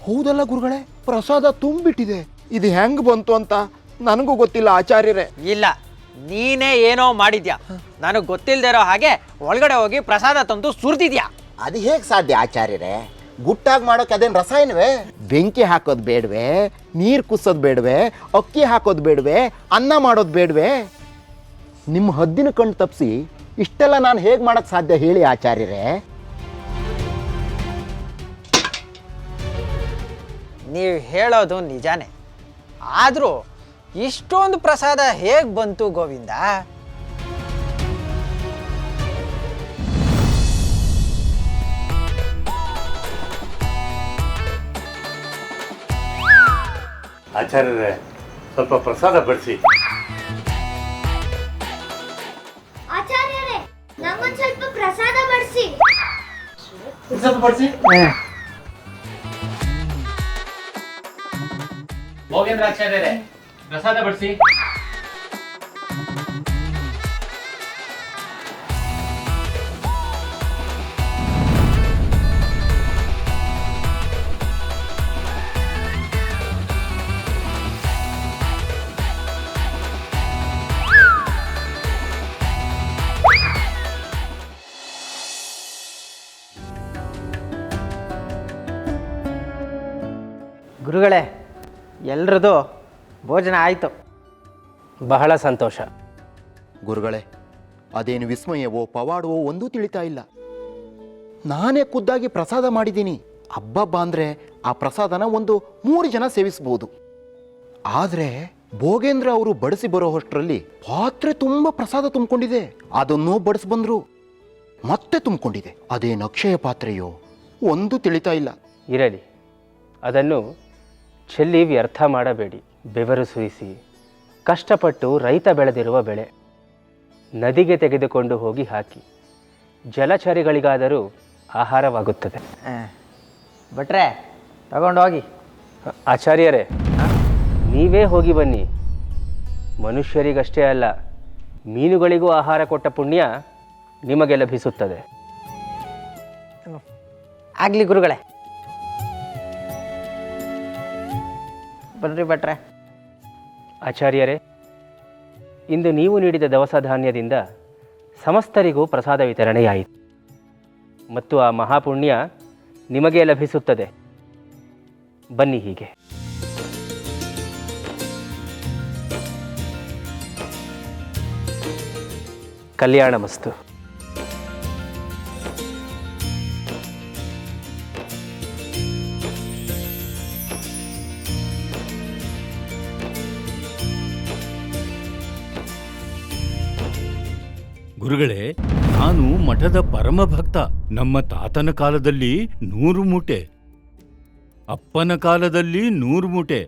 ಹೌದಲ್ಲ ಗುರುಗಳೇ, ಪ್ರಸಾದ ತುಂಬಿಟ್ಟಿದೆ. ಇದು ಹೆಂಗ್ ಬಂತು ಅಂತ ನನಗೂ ಗೊತ್ತಿಲ್ಲ ಆಚಾರ್ಯರೇ. ಇಲ್ಲ, ನೀನೇ ಏನೋ ಮಾಡಿದ್ಯಾ. ನನಗೆ ಗೊತ್ತಿಲ್ಲದೆ ಇರೋ ಹಾಗೆ ಒಳಗಡೆ ಹೋಗಿ ಪ್ರಸಾದ ತಂದು ಸುರಿದಿದ್ಯಾ. ಅದು ಹೇಗೆ ಸಾಧ್ಯ ಆಚಾರ್ಯರೇ? ಗುಟ್ಟಾಗಿ ಮಾಡೋಕೆ ಅದೇನು ರಸಾಯನವೇ? ಬೆಂಕಿ ಹಾಕೋದು ಬೇಡವೇ? ನೀರು ಕುಸೋದು ಬೇಡವೇ? ಅಕ್ಕಿ ಹಾಕೋದು ಬೇಡವೇ? ಅನ್ನ ಮಾಡೋದು ಬೇಡವೇ? ನಿಮ್ಮ ಹದ್ದಿನ ಕಣ್ಣು ತಪ್ಪಿಸಿ ಇಷ್ಟೆಲ್ಲ ನಾನು ಹೇಗೆ ಮಾಡೋಕ್ಕೆ ಸಾಧ್ಯ ಹೇಳಿ ಆಚಾರ್ಯರೇ? ನೀವು ಹೇಳೋದು ನಿಜಾನೇ, ಆದರೂ ಇಷ್ಟೊಂದು ಪ್ರಸಾದ ಹೇಗೆ ಬಂತು ಗೋವಿಂದ? ಆಚಾರ್ಯರೇ, ಸ್ವಲ್ಪ ಪ್ರಸಾದ ಬಡಿಸಿ. ಆಚಾರ್ಯರೇ, ನಮಗೊಂದು ಸ್ವಲ್ಪ ಪ್ರಸಾದ ಬಡಿಸಿ. ಭೋಗೇಂದ್ರ ಆಚಾರ್ಯರೇ, ಪ್ರಸಾದ ಬಡಿಸಿ. ಗುರುಗಳೇ, ಎಲ್ರದ್ದು ಭೋಜನ ಆಯಿತು. ಬಹಳ ಸಂತೋಷ. ಗುರುಗಳೇ, ಅದೇನು ವಿಸ್ಮಯವೋ ಪವಾಡವೋ ಒಂದೂ ತಿಳಿತಾ ಇಲ್ಲ. ನಾನೇ ಖುದ್ದಾಗಿ ಪ್ರಸಾದ ಮಾಡಿದ್ದೀನಿ. ಹಬ್ಬಬ್ಬ ಅಂದರೆ ಆ ಪ್ರಸಾದನ ಒಂದು 3 ಜನ ಸೇವಿಸ್ಬೋದು. ಆದರೆ ಭೋಗೇಂದ್ರ ಅವರು ಬಡಿಸಿ ಬರೋ ಅಷ್ಟರಲ್ಲಿ ಪಾತ್ರೆ ತುಂಬ ಪ್ರಸಾದ ತುಂಬಿಕೊಂಡಿದೆ. ಅದನ್ನೂ ಬಡಿಸಿ ಬಂದರು, ಮತ್ತೆ ತುಂಬಿಕೊಂಡಿದೆ. ಅದೇನು ಅಕ್ಷಯ ಪಾತ್ರೆಯೋ ಒಂದು ತಿಳಿತಾ ಇಲ್ಲ. ಇರಲಿ, ಅದನ್ನು ಚೆಲ್ಲಿ ವ್ಯರ್ಥ ಮಾಡಬೇಡಿ. ಬೆವರು ಸುರಿಸಿ ಕಷ್ಟಪಟ್ಟು ರೈತ ಬೆಳೆದಿರುವ ಬೆಳೆ ನದಿಗೆ ತೆಗೆದುಕೊಂಡು ಹೋಗಿ ಹಾಕಿ. ಜಲಚರಿಗಳಿಗಾದರೂ ಆಹಾರವಾಗುತ್ತದೆ. ಭಟ್ರೆ, ತಗೊಂಡೋಗಿ. ಆಚಾರ್ಯರೇ, ನೀವೇ ಹೋಗಿ ಬನ್ನಿ. ಮನುಷ್ಯರಿಗಷ್ಟೇ ಅಲ್ಲ, ಮೀನುಗಳಿಗೂ ಆಹಾರ ಕೊಟ್ಟ ಪುಣ್ಯ ನಿಮಗೆ ಲಭಿಸುತ್ತದೆ. ಆಗಲಿ ಗುರುಗಳೇ. ಬನ್ರಿ ಭಟ್ರೆ. ಆಚಾರ್ಯರೇ, ಇಂದು ನೀವು ನೀಡಿದ ದವಸ ಧಾನ್ಯದಿಂದ ಸಮಸ್ತರಿಗೂ ಪ್ರಸಾದ ವಿತರಣೆಯಾಯಿತು ಮತ್ತು ಆ ಮಹಾಪುಣ್ಯ ನಿಮಗೆ ಲಭಿಸುತ್ತದೆ. ಬನ್ನಿ ಹೀಗೆ. ಕಲ್ಯಾಣಮಸ್ತು. ಗುರುಗಳೇ, ನಾನು ಮಠದ ಪರಮ ಭಕ್ತ. ನಮ್ಮ ತಾತನ ಕಾಲದಲ್ಲಿ 100 ಮೂಟೆ, ಅಪ್ಪನ ಕಾಲದಲ್ಲಿ 100 ಮೂಟೆ,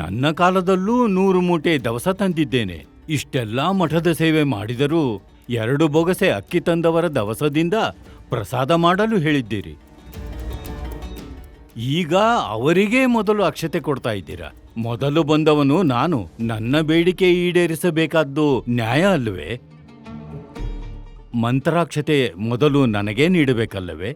ನನ್ನ ಕಾಲದಲ್ಲೂ 100 ಮೂಟೆ ದವಸ ತಂದಿದ್ದೇನೆ. ಇಷ್ಟೆಲ್ಲ ಮಠದ ಸೇವೆ ಮಾಡಿದರೂ 2 ಬೊಗಸೆ ಅಕ್ಕಿ ತಂದವರ ದವಸದಿಂದ ಪ್ರಸಾದ ಮಾಡಲು ಹೇಳಿದ್ದೀರಿ. ಈಗ ಅವರಿಗೇ ಮೊದಲು ಅಕ್ಷತೆ ಕೊಡ್ತಾ ಇದ್ದೀರಾ. ಮೊದಲು ಬಂದವನು ನಾನು. ನನ್ನ ಬೇಡಿಕೆ ಈಡೇರಿಸಬೇಕಾದ್ದು ನ್ಯಾಯ ಅಲ್ಲವೇ? ಮಂತ್ರಾಕ್ಷತೆ ಮೊದಲು ನನಗೇ ನೀಡಬೇಕಲ್ಲವೇ?